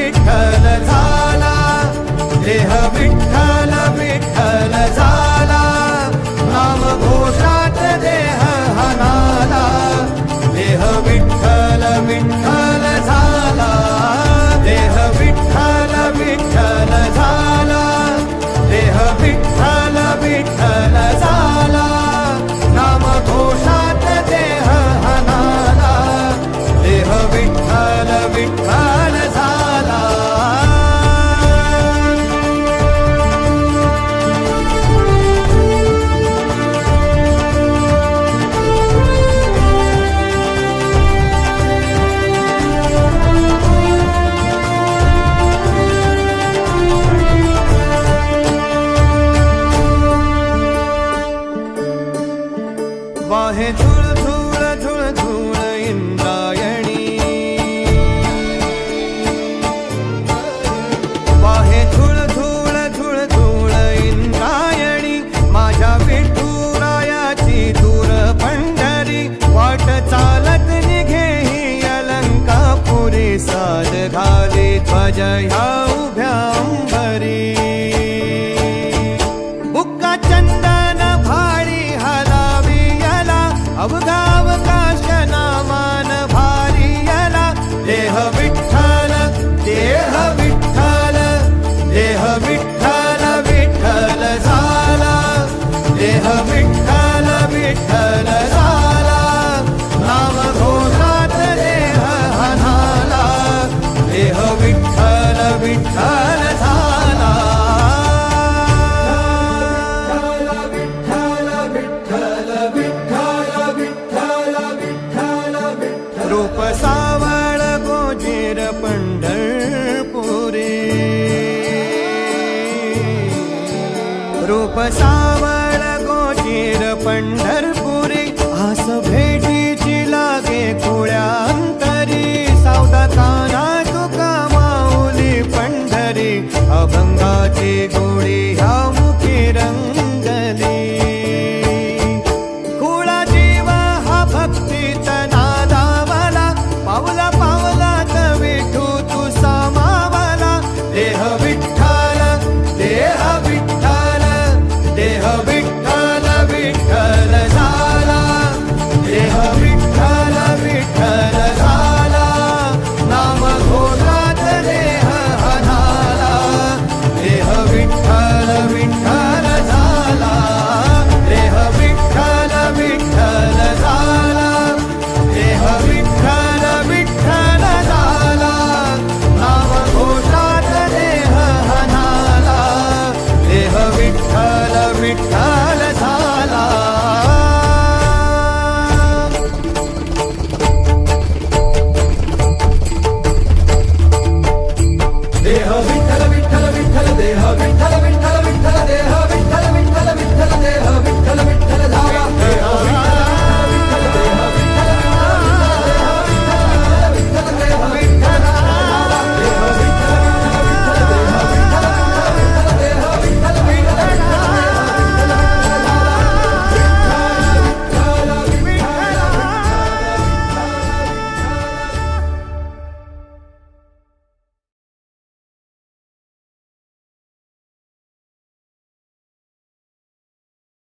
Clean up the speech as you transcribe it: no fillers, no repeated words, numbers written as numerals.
विठ्ठल झाला, देह विठ्ठल विठ्ठल झाला, नाम घोषात देह हनाला, देह विठ्ठल विठ्ठल झाला, देह विठ्ठल विठ्ठल झाला, देह विठ्ठल विठ्ठल झाला, नाम घोषात देह हनाला, देह विठ्ठल विठ्ठल झाला. वाहे झुळ झुळ झुळ झुळ इंद्रायणी, वाहे झुळ झुळ झुळ झुळ इंद्रायणी, माझ्या विठुरायाची दूर पंढरी, वाट चालत निघे ही अलंकापुरी, साद घाली ध्वज ह्या उभ्या अंबरी, बुक्का चंदन भाळी हलावी याला, अवघावकाश नामान भारी याला, देह विठ्ठल देह विठ्ठल, देह विठ्ठल विठ्ठल झाला, देह विठ्ठल विठ्ठल झाला, नाम घोषात देह हनाला, देह विठ्ठल विठ्ठल झाला. रूप सावळ गोजीर पंढरपुरी, रूप सावळ गोजीर पंढर